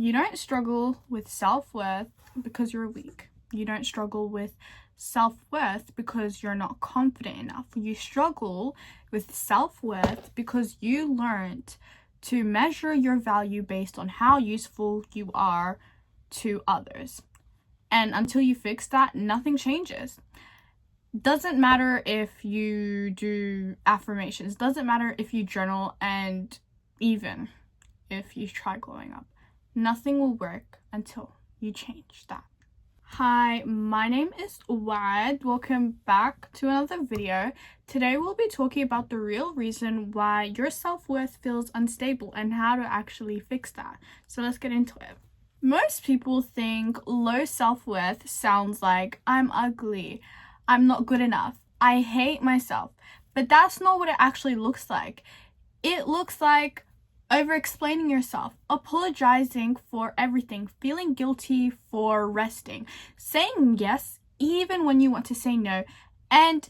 You don't struggle with self-worth because you're weak. You don't struggle with self-worth because you're not confident enough. You struggle with self-worth because you learned to measure your value based on how useful you are to others. And until you fix that, nothing changes. Doesn't matter if you do affirmations, doesn't matter if you journal, and even if you try glowing up. Nothing will work until you change that. Hi, my name is HEYYY. Welcome back to another video. Today we'll be talking about the real reason why your self-worth feels unstable and how to actually fix that. So let's get into it. Most people think low self-worth sounds like I'm ugly, I'm not good enough, I hate myself. But that's not what it actually looks like. It looks like over-explaining yourself, apologizing for everything, feeling guilty for resting, saying yes even when you want to say no, and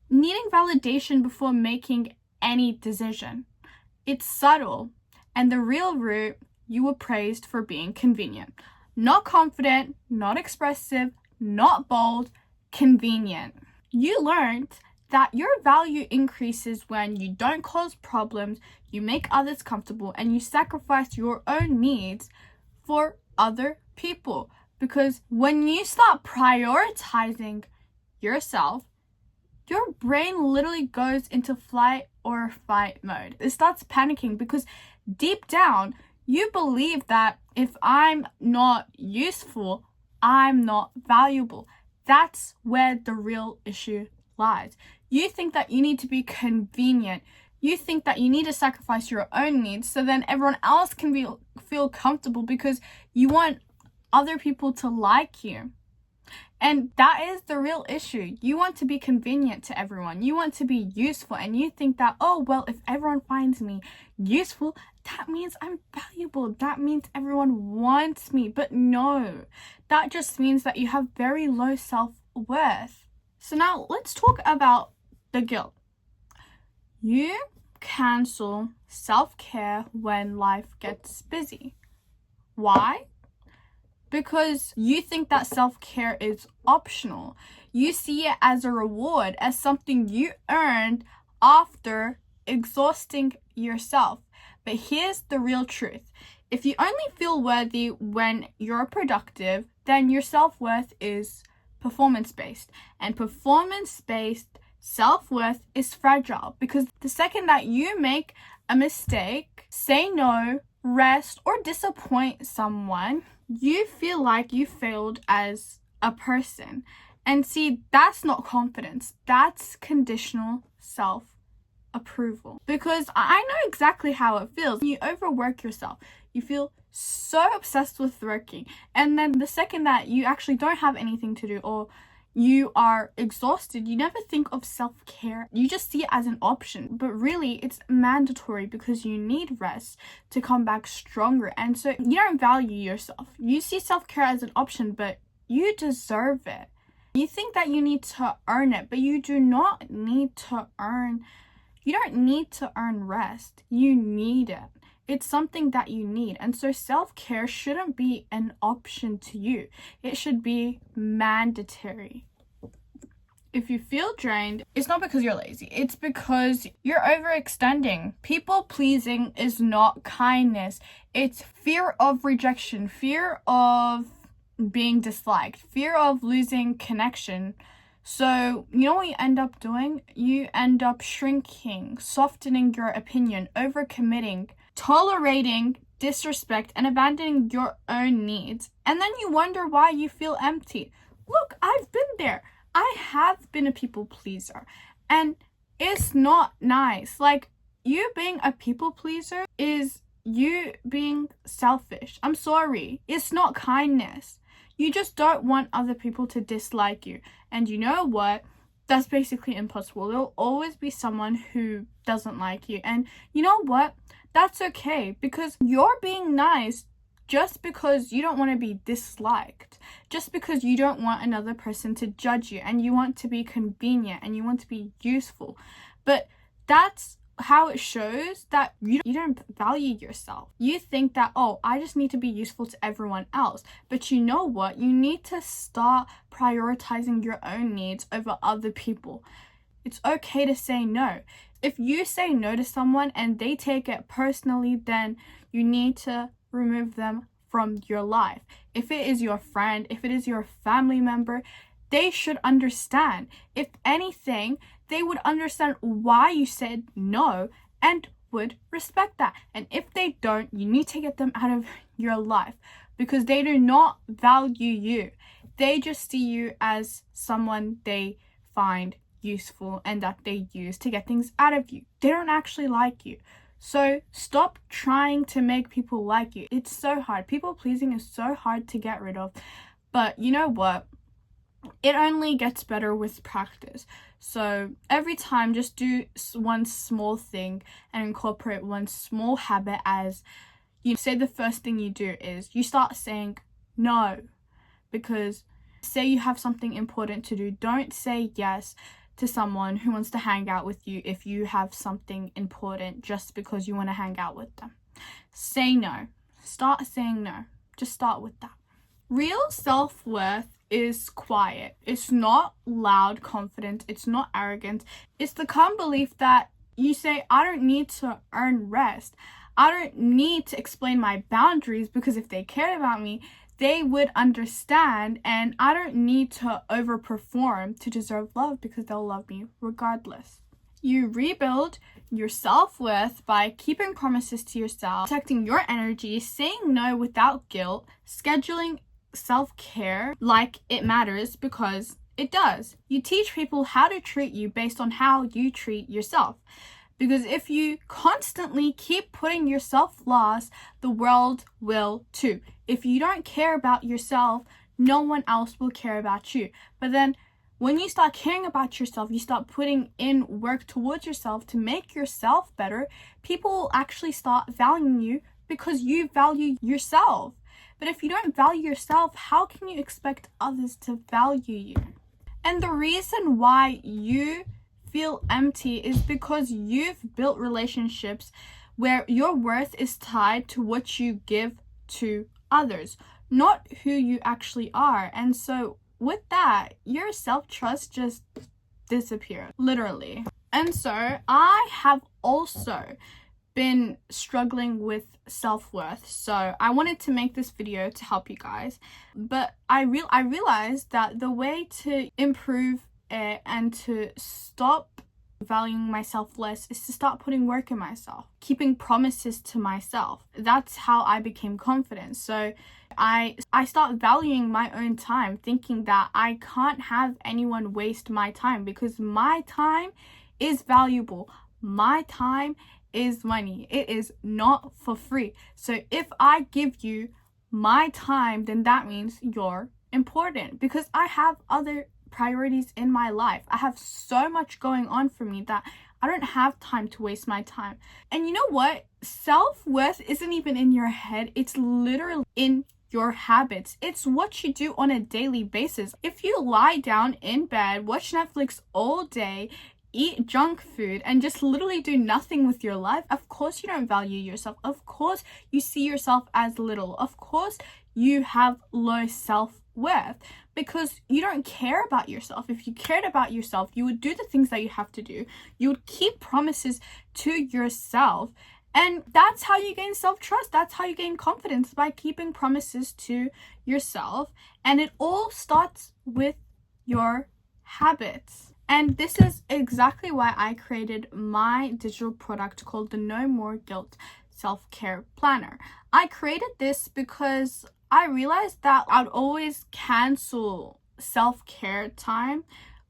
needing validation before making any decision. It's subtle, and the real root, you were praised for being convenient. Not confident, not expressive, not bold, convenient. You learned that your value increases when you don't cause problems, you make others comfortable, and you sacrifice your own needs for other people. Because when you start prioritizing yourself, your brain literally goes into flight or fight mode. It starts panicking because deep down, you believe that if I'm not useful, I'm not valuable. That's where the real issue lies. You think that you need to be convenient. You think that you need to sacrifice your own needs so then everyone else can feel comfortable because you want other people to like you. And that is the real issue. You want to be convenient to everyone. You want to be useful. And you think that, oh, well, if everyone finds me useful, that means I'm valuable. That means everyone wants me. But no, that just means that you have very low self-worth. So now let's talk about the guilt. You cancel self-care when life gets busy. Why? Because you think that self-care is optional. You see it as a reward, as something you earned after exhausting yourself. But here's the real truth. If you only feel worthy when you're productive, then your self-worth is performance-based. And performance-based self-worth is fragile because the second that you make a mistake, say no, rest, or disappoint someone, you feel like you failed as a person. And see, that's not confidence. That's conditional self-approval. Because I know exactly how it feels. You overwork yourself. You feel so obsessed with working. And then the second that you actually don't have anything to do or you are exhausted, you never think of self-care. You just see it as an option, but really it's mandatory because you need rest to come back stronger. And so you don't value yourself. You see self-care as an option, but you deserve it. You think that you need to earn it, but you do not need to earn. You don't need to earn rest. You need it. It's something that you need. And so self-care shouldn't be an option to you. It should be mandatory. If you feel drained, it's not because you're lazy. It's because you're overextending. People pleasing is not kindness. It's fear of rejection, fear of being disliked, fear of losing connection. So, you know what you end up doing? You end up shrinking, softening your opinion, overcommitting, tolerating disrespect, and abandoning your own needs. And then you wonder why you feel empty. Look, I've been there. I have been a people pleaser. And it's not nice. Like, you being a people pleaser is you being selfish. I'm sorry. It's not kindness. You just don't want other people to dislike you. And you know what? That's basically impossible. There'll always be someone who doesn't like you. And you know what? That's okay because you're being nice just because you don't want to be disliked. Just because you don't want another person to judge you and you want to be convenient and you want to be useful. But that's how it shows that you don't value yourself. You think that, oh, I just need to be useful to everyone else. But you know what? You need to start prioritizing your own needs over other people. It's okay to say no. If you say no to someone and they take it personally, then you need to remove them from your life. If it is your friend, if it is your family member, they should understand. If anything, they would understand why you said no and would respect that. And if they don't, you need to get them out of your life because they do not value you. They just see you as someone they find useful and that they use to get things out of you. They don't actually like you. So stop trying to make people like you. It's so hard. People pleasing is so hard to get rid of. But you know what? It only gets better with practice. So every time, just do one small thing and incorporate one small habit. As you say, the first thing you do is you start saying no, because say you have something important to do, don't say yes to someone who wants to hang out with you if you have something important just because you want to hang out with them. Say no. Start saying no. Just start with that. Real self-worth is quiet. It's not loud confidence. It's not arrogance. It's the calm belief that you say, I don't need to earn rest. I don't need to explain my boundaries, because if they cared about me, they would understand, and I don't need to overperform to deserve love, because they'll love me regardless. You rebuild your self-worth by keeping promises to yourself, protecting your energy, saying no without guilt, scheduling self-care like it matters, because it does. You teach people how to treat you based on how you treat yourself. Because if you constantly keep putting yourself last, the world will too. If you don't care about yourself, no one else will care about you. But then when you start caring about yourself, you start putting in work towards yourself to make yourself better, people will actually start valuing you because you value yourself. But if you don't value yourself, how can you expect others to value you? And the reason why you feel empty is because you've built relationships where your worth is tied to what you give to others, not who you actually are. And so with that, your self-trust just disappeared, literally. And so I have also been struggling with self-worth, so I wanted to make this video to help you guys. But I realized that the way to improve it and to stop valuing myself less is to start putting work in myself, keeping promises to myself. That's how I became confident. So I start valuing my own time, thinking that I can't have anyone waste my time, because my time is valuable. My time is money. It is not for free. So if I give you my time, then that means you're important, because I have other priorities in my life. I have so much going on for me that I don't have time to waste my time. And you know what? Self-worth isn't even in your head. It's literally in your habits. It's what you do on a daily basis. If you lie down in bed, watch Netflix all day, eat junk food, and just literally do nothing with your life, of course you don't value yourself. Of course you see yourself as little. Of course you have low self-worth, because you don't care about yourself. If you cared about yourself, you would do the things that you have to do. You would keep promises to yourself. And that's how you gain self-trust. That's how you gain confidence, by keeping promises to yourself. And it all starts with your habits. And this is exactly why I created my digital product called the No More Guilt Self-Care Planner. I created this because I realized that I'd always cancel self-care time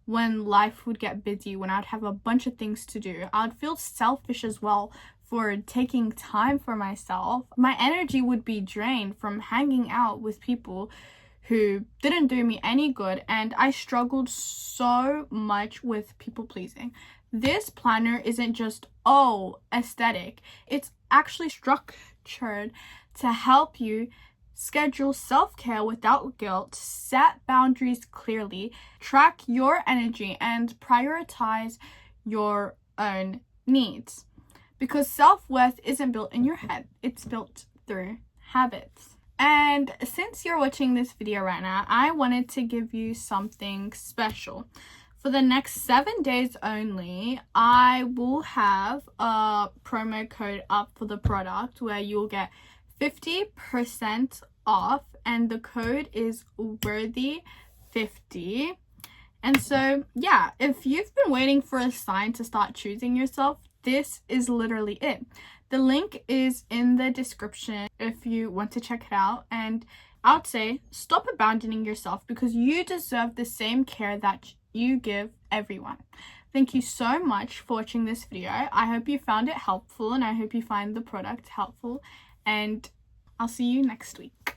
when life would get busy, when I'd have a bunch of things to do. I'd feel selfish as well for taking time for myself. My energy would be drained from hanging out with people who didn't do me any good, and I struggled so much with people pleasing. This planner isn't just, aesthetic. It's actually structured to help you schedule self-care without guilt, set boundaries clearly, track your energy, and prioritize your own needs. because self-worth isn't built in your head, it's built through habits. And since you're watching this video right now, I wanted to give you something special. For the next 7 days only, I will have a promo code up for the product where you'll get 50% off, and the code is worthy50. And so, yeah, if you've been waiting for a sign to start choosing yourself, this is literally it. The link is in the description if you want to check it out. And I would say stop abandoning yourself, because you deserve the same care that you give everyone. Thank you so much for watching this video. I hope you found it helpful, and I hope you find the product helpful. And I'll see you next week.